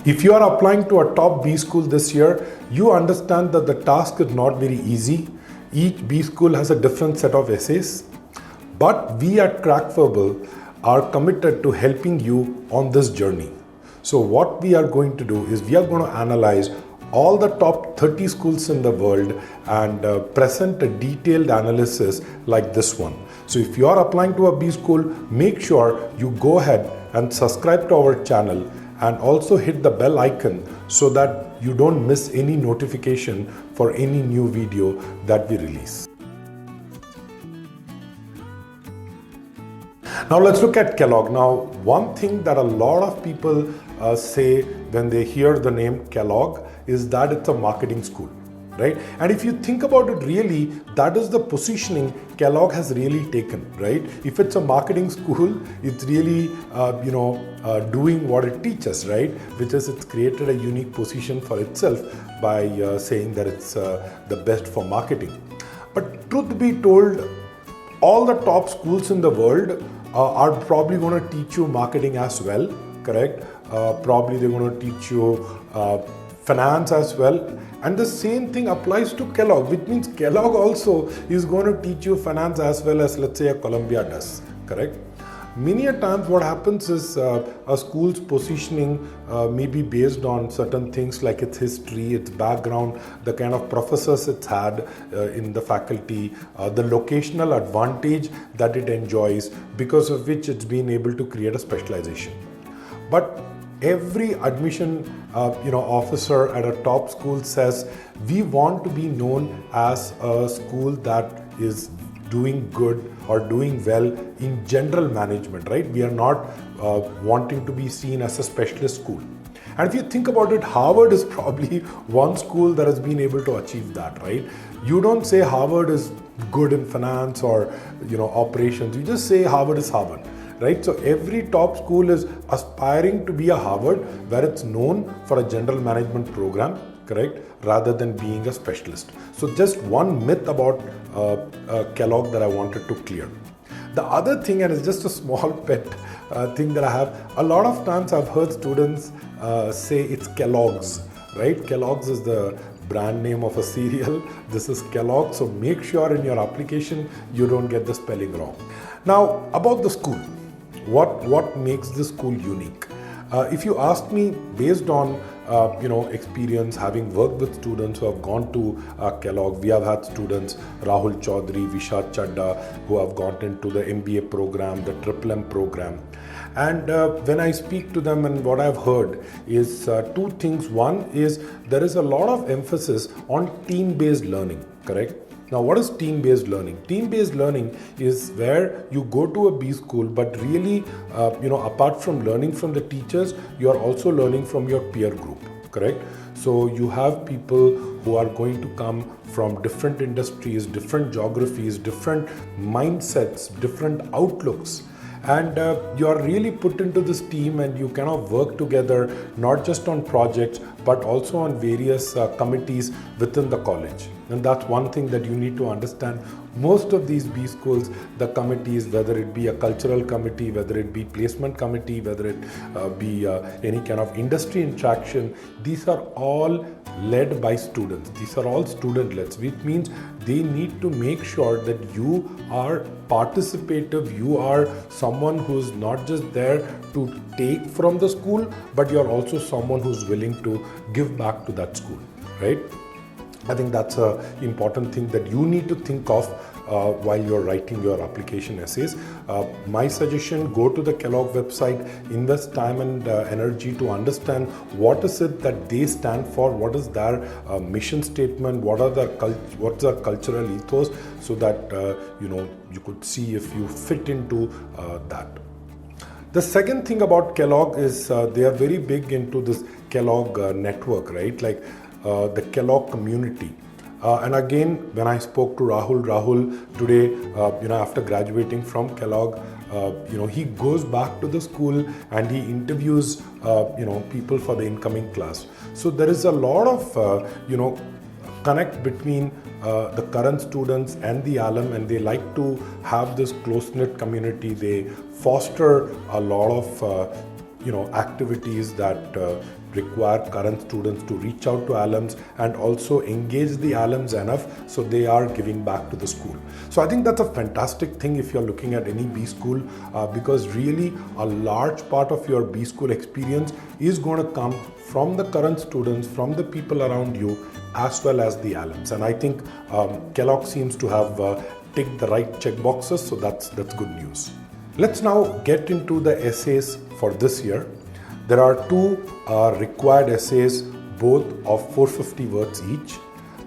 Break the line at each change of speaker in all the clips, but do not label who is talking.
If you are applying to a top B school this year, you understand that the task is not very easy. Each B school has a different set of essays. But we at Crackverbal are committed to helping you on this journey. So what we are going to do is we are going to analyze all the top 30 schools in the world and present a detailed analysis like this one. So if you are applying to a B school, make sure you go ahead and subscribe to our channel and also hit the bell icon so that you don't miss any notification for any new video that we release. Now let's look at Kellogg. Now, one thing that a lot of people say when they hear the name Kellogg is that it's a marketing school, right? And if you think about it really, that is the positioning Kellogg has really taken, right? If it's a marketing school, it's really, doing what it teaches, right? Which is it's created a unique position for itself by saying that it's the best for marketing. But truth be told, all the top schools in the world are probably going to teach you marketing as well, correct? Probably they're going to teach you finance as well. And the same thing applies to Kellogg, which means Kellogg also is going to teach you finance as well as, let's say, a Columbia does, correct? Many a times what happens is a school's positioning may be based on certain things like its history, its background, the kind of professors it's had in the faculty, the locational advantage that it enjoys, because of which it's been able to create a specialization. But every admission officer at a top school says we want to be known as a school that is doing good or doing well in general management, right? We are not wanting to be seen as a specialist school. And if you think about it, Harvard is probably one school that has been able to achieve that, right? You don't say Harvard is good in finance or operations. You just say Harvard is Harvard, right? So every top school is aspiring to be a Harvard where it's known for a general management program, correct, rather than being a specialist. So just one myth about Kellogg that I wanted to clear. The other thing, and it's just a small pet thing that I have, a lot of times I've heard students say it's Kellogg's, right? Kellogg's is the brand name of a cereal. This is Kellogg, so make sure in your application you don't get the spelling wrong. Now, about the school, what makes this school unique? If you ask me, based on experience, having worked with students who have gone to Kellogg, we have had students Rahul Chaudhary, Vishad Chadda, who have gone into the MBA program, the M program. And when I speak to them, and what I've heard is two things. One is there is a lot of emphasis on team-based learning, correct? Now, what is team-based learning? Team-based learning is where you go to a B school, but really, apart from learning from the teachers, you are also learning from your peer group, correct? So you have people who are going to come from different industries, different geographies, different mindsets, different outlooks. And you are really put into this team and you kind of work together, not just on projects, but also on various committees within the college. And that's one thing that you need to understand. Most of these B schools, the committees, whether it be a cultural committee, whether it be placement committee, whether it be any kind of industry interaction, these are all led by students. These are all student-led, which means they need to make sure that you are participative, you are someone who's not just there to take from the school, but you're also someone who's willing to give back to that school, right? I think that's an important thing that you need to think of while you're writing your application essays. My suggestion, go to the Kellogg website, invest time and energy to understand what is it that they stand for, what is their mission statement, what's their cultural ethos, so that you could see if you fit into that. The second thing about Kellogg is they are very big into this Kellogg network, right? Like the Kellogg community. And again, when I spoke to Rahul today, after graduating from Kellogg, he goes back to the school and he interviews, people for the incoming class. So there is a lot of, connect between the current students and the alum, and they like to have this close-knit community. They foster a lot of activities that require current students to reach out to alums and also engage the alums enough so they are giving back to the school. So I think that's a fantastic thing if you're looking at any B school, because really a large part of your B school experience is going to come from the current students, from the people around you, as well as the alums. And I think Kellogg seems to have ticked the right check boxes, so that's good news. Let's now get into the essays for this year. There are two required essays, both of 450 words each.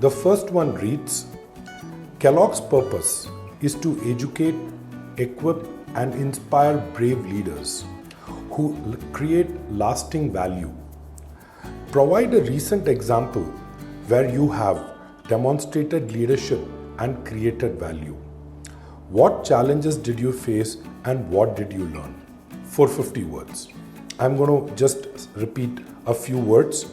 The first one reads, Kellogg's purpose is to educate, equip, and inspire brave leaders who create lasting value. Provide a recent example where you have demonstrated leadership and created value. What challenges did you face and what did you learn? 450 words. I'm going to just repeat a few words.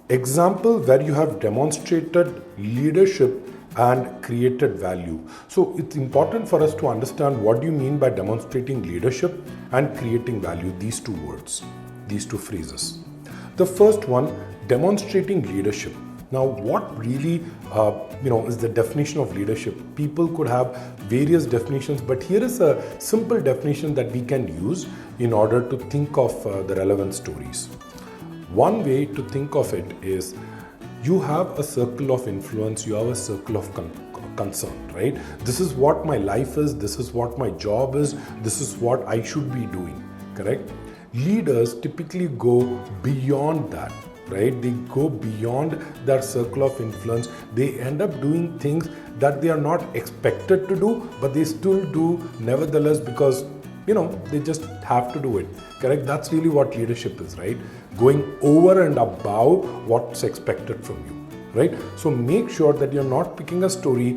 Example where you have demonstrated leadership and created value. So it's important for us to understand what do you mean by demonstrating leadership and creating value, these two words, these two phrases. The first one, demonstrating leadership. Now, what really is the definition of leadership? People could have various definitions, but here is a simple definition that we can use in order to think of the relevant stories. One way to think of it is you have a circle of influence, you have a circle of concern, right? This is what my life is, this is what my job is, this is what I should be doing, correct? Leaders typically go beyond that. Right? They go beyond their circle of influence. They end up doing things that they are not expected to do, but they still do nevertheless because, they just have to do it. Correct? That's really what leadership is, right? Going over and above what's expected from you. Right? So make sure that you're not picking a story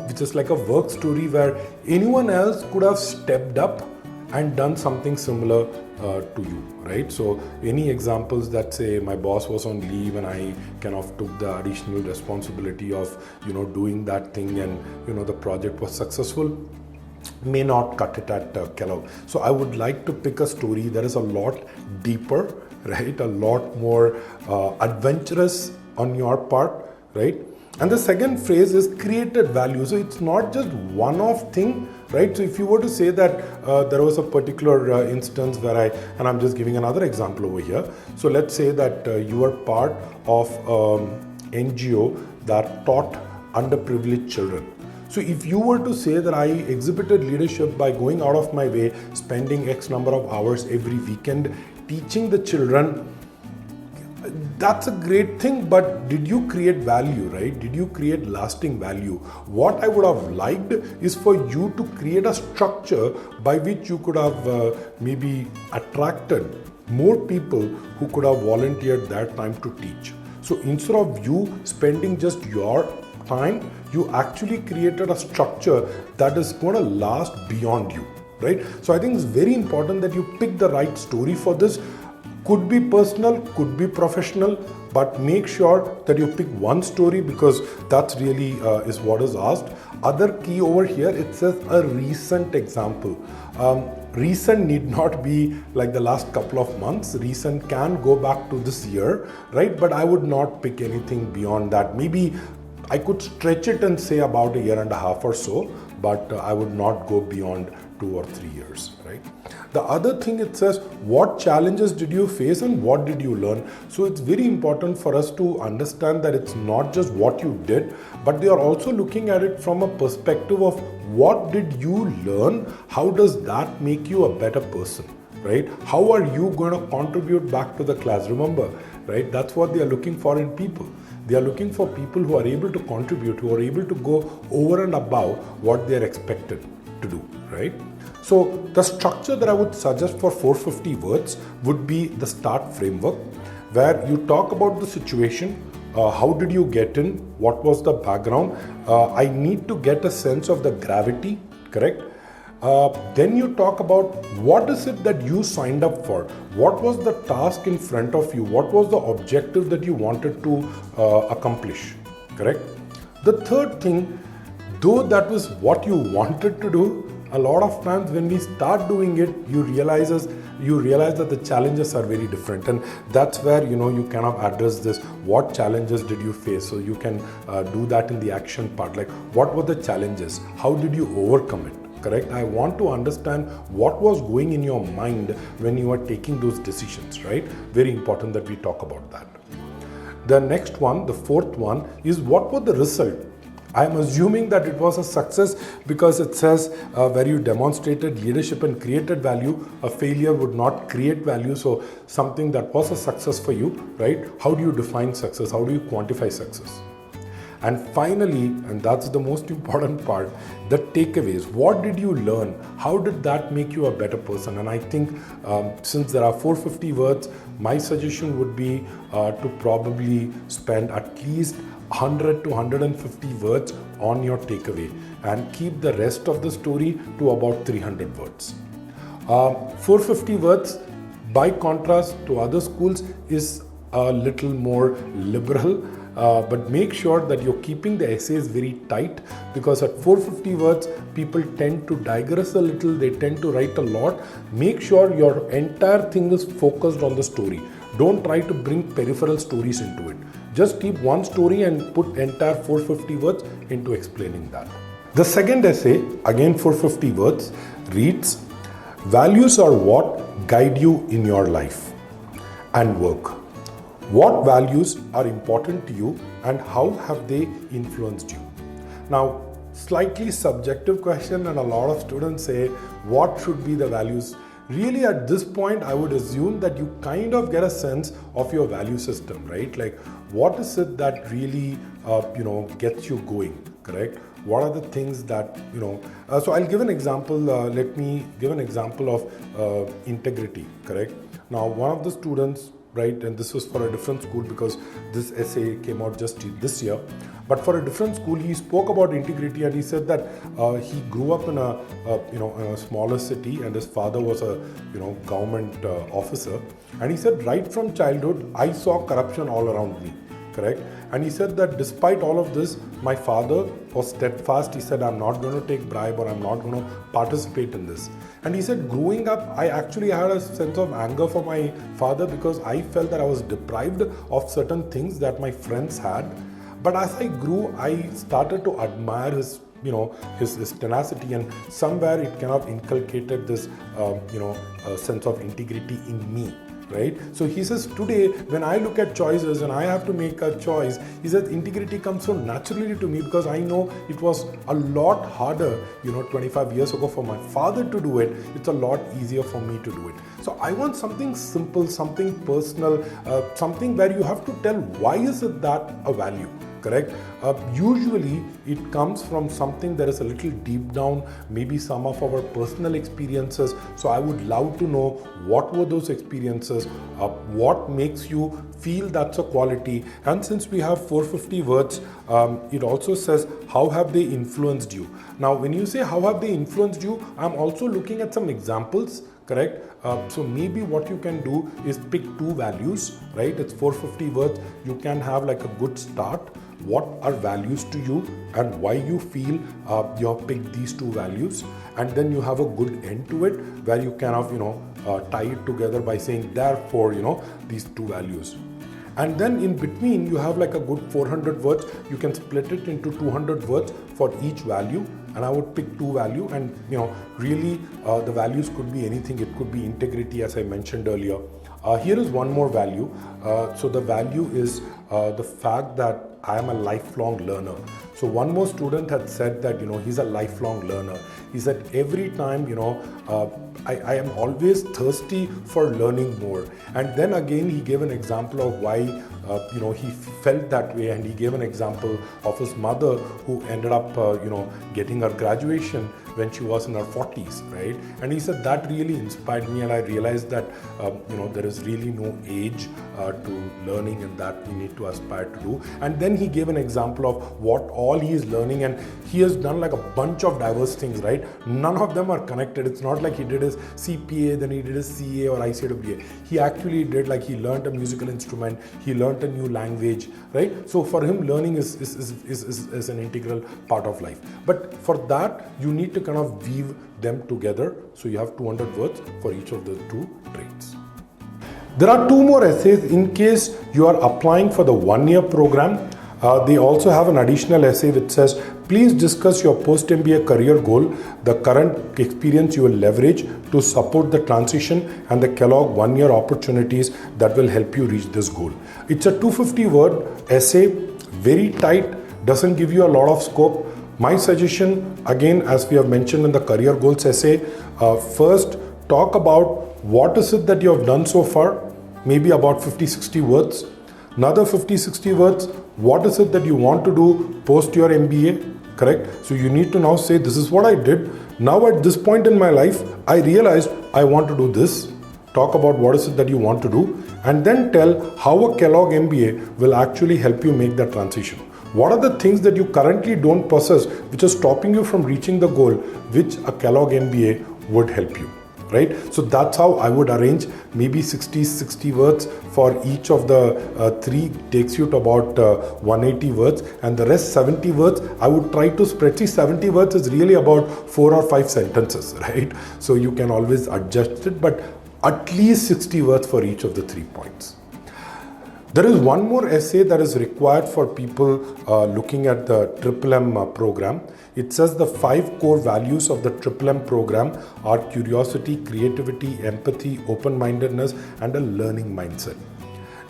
which is like a work story where anyone else could have stepped up and done something similar to you, right? So any examples that say my boss was on leave and I kind of took the additional responsibility of, doing that thing and, the project was successful, may not cut it at Kellogg. So I would like to pick a story that is a lot deeper, right? A lot more adventurous on your part, right? And the second phrase is created value. So it's not just one-off thing, right? So if you were to say that there was a particular instance where I'm just giving another example over here. So let's say that you are part of NGO that taught underprivileged children. So if you were to say that I exhibited leadership by going out of my way, spending X number of hours every weekend, teaching the children, that's a great thing, but did you create value, right? Did you create lasting value? What I would have liked is for you to create a structure by which you could have maybe attracted more people who could have volunteered their time to teach. So instead of you spending just your time, you actually created a structure that is going to last beyond you, right? So I think it's very important that you pick the right story for this. Could be personal, could be professional, but make sure that you pick one story because that's really is what is asked. Other key over here, it says a recent example. Recent need not be like the last couple of months. Recent can go back to this year, right? But I would not pick anything beyond that. Maybe I could stretch it and say about a year and a half or so, but I would not go beyond 2 or 3 years, right? The other thing it says, what challenges did you face and what did you learn? So it's very important for us to understand that it's not just what you did, but they are also looking at it from a perspective of what did you learn? How does that make you a better person, right? How are you going to contribute back to the class? Remember, right? That's what they are looking for in people. They are looking for people who are able to contribute, who are able to go over and above what they are expected to do, right? So the structure that I would suggest for 450 words would be the start framework, where you talk about the situation, how did you get in, what was the background, I need to get a sense of the gravity, correct? Then you talk about what is it that you signed up for, what was the task in front of you, what was the objective that you wanted to accomplish, correct? The third thing, though that was what you wanted to do, a lot of times when we start doing it, you realize you realize that the challenges are very different, and that's where you kind of address this. What challenges did you face? So you can do that in the action part, like what were the challenges, how did you overcome it? Correct. I want to understand what was going in your mind when you are taking those decisions, right? Very important that we talk about that. The next one, the fourth one, is what was the result? I'm assuming that it was a success because it says where you demonstrated leadership and created value. A failure would not create value. So something that was a success for you, right? How do you define success? How do you quantify success? And finally, and that's the most important part, the takeaways. What did you learn? How did that make you a better person? And I think since there are 450 words, my suggestion would be to probably spend at least 100 to 150 words on your takeaway and keep the rest of the story to about 300 words. 450 words, by contrast to other schools, is a little more liberal. But make sure that you're keeping the essays very tight, because at 450 words, people tend to digress a little, they tend to write a lot. Make sure your entire thing is focused on the story. Don't try to bring peripheral stories into it. Just keep one story and put entire 450 words into explaining that. The second essay, again 450 words, reads, values are what guide you in your life and work. What values are important to you and how have they influenced you? Now, slightly subjective question, and a lot of students say, what should be the values? Really, at this point, I would assume that you kind of get a sense of your value system, right? Like, what is it that really, gets you going, correct? What are the things that, so I'll give an example. Let me give an example of integrity, correct? Now, one of the students, right, and this was for a different school because this essay came out just this year, but for a different school, he spoke about integrity, and he said that he grew up in in a smaller city, and his father was a government officer, and he said right from childhood I saw corruption all around me, correct? And he said that despite all of this, my father was steadfast. He said, I'm not going to take bribe, or I'm not going to participate in this. And he said, growing up, I actually had a sense of anger for my father because I felt that I was deprived of certain things that my friends had. But as I grew, I started to admire his his tenacity, and somewhere it kind of inculcated this sense of integrity in me. Right? So he says today, when I look at choices and I have to make a choice, he says integrity comes so naturally to me because I know it was a lot harder, 25 years ago for my father to do it. It's a lot easier for me to do it. So I want something simple, something personal, something where you have to tell why is it that a value. Correct? Usually it comes from something that is a little deep down, maybe some of our personal experiences. So I would love to know what were those experiences, what makes you feel that's a quality. And since we have 450 words, it also says how have they influenced you. Now when you say how have they influenced you, I'm also looking at some examples. Correct? So maybe what you can do is pick two values, right? It's 450 words. You can have like a good start. What are values to you and why you feel you have picked these two values, and then you have a good end to it where you kind of tie it together by saying therefore these two values. And then in between you have like a good 400 words. You can split it into 200 words for each value, and I would pick two value, and really the values could be anything. It could be integrity, as I mentioned earlier. Here is one more value. So the value is the fact that I am a lifelong learner. So one more student had said that he's a lifelong learner. He said every time I am always thirsty for learning more. And then again he gave an example of why he felt that way, and he gave an example of his mother who ended up getting her graduation when she was in her 40s, right? And he said that really inspired me, and I realized that there is really no age to learning, and that we need to aspire to do. And then he gave an example of what all all he is learning, and he has done like a bunch of diverse things, right? None of them are connected. It's not like he did his CPA, then he did his CA or ICWA. He actually did, like, he learned a musical instrument, he learned a new language, right? So for him, learning is an integral part of life. But for that, you need to kind of weave them together. So you have 200 words for each of the two traits. There are 2 more essays in case you are applying for the 1-year program. They also have an additional essay which says, please discuss your post-MBA career goal, the current experience you will leverage to support the transition, and the Kellogg 1-year opportunities that will help you reach this goal. It's a 250-word essay, very tight, doesn't give you a lot of scope. My suggestion, again, as we have mentioned in the career goals essay, first talk about what is it that you have done so far, maybe about 50-60 words. Another 50-60 words, what is it that you want to do post your MBA, correct? So you need to now say, this is what I did. Now at this point in my life, I realized I want to do this. Talk about what is it that you want to do, and then tell how a Kellogg MBA will actually help you make that transition. What are the things that you currently don't possess which are stopping you from reaching the goal which a Kellogg MBA would help you? Right? So that's how I would arrange, maybe 60 words for each of the 3, takes you to about 180 words, and the rest 70 words, I would try to spread. See, 70 words is really about 4 or 5 sentences, right? So you can always adjust it, but at least 60 words for each of the 3 points. There is one more essay that is required for people looking at the MMM program. It says the 5 core values of the MMM program are curiosity, creativity, empathy, open-mindedness, and a learning mindset.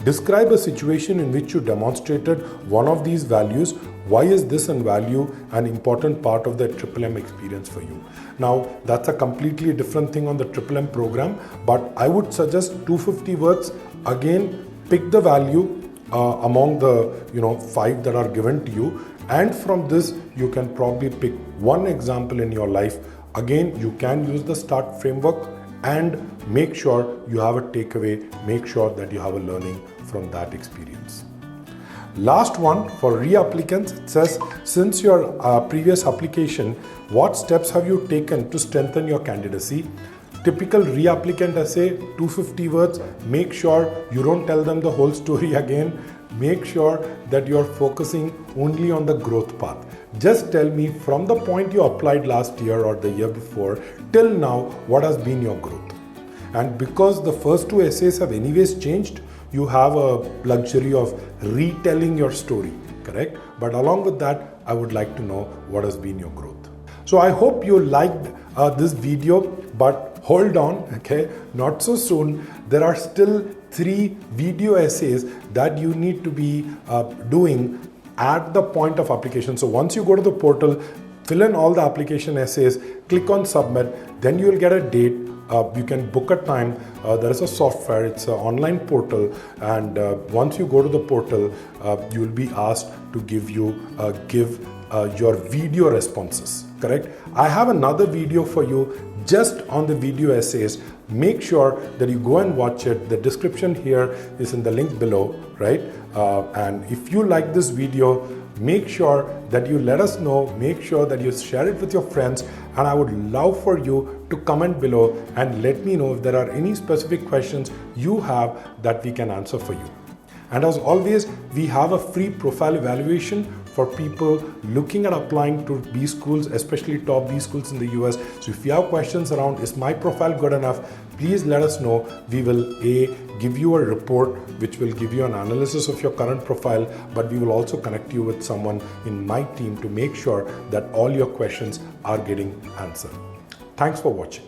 Describe a situation in which you demonstrated one of these values. Why is this value an important part of the MMM experience for you? Now, that's a completely different thing on the MMM program, but I would suggest 250 words. Again, pick the value among the 5 that are given to you, and from this you can probably pick one example in your life. Again, you can use the START framework and make sure you have a takeaway, make sure that you have a learning from that experience. Last one, for reapplicants, it says, since your previous application, what steps have you taken to strengthen your candidacy? Typical reapplicant essay, 250 words. Make sure you don't tell them the whole story again. Make sure that you're focusing only on the growth path. Just tell me from the point you applied last year or the year before till now, what has been your growth? And because the first 2 essays have anyways changed, you have a luxury of retelling your story, correct? But along with that, I would like to know what has been your growth. So I hope you liked this video, but hold on, okay? Not so soon. There are still 3 video essays that you need to be doing at the point of application. So once you go to the portal, fill in all the application essays, click on submit, then you will get a date. You can book a time. There is a software, it's an online portal, and once you go to the portal, you will be asked to give your video responses, correct? I have another video for you just on the video essays. Make sure that you go and watch it. The description here is in the link below, right? And if you like this video, make sure that you let us know, make sure that you share it with your friends, and I would love for you to comment below and let me know if there are any specific questions you have that we can answer for you. And as always, we have a free profile evaluation for people looking at applying to B schools, especially top B schools in the US. So if you have questions around, is my profile good enough? Please let us know. We will give you a report which will give you an analysis of your current profile, but we will also connect you with someone in my team to make sure that all your questions are getting answered. Thanks for watching.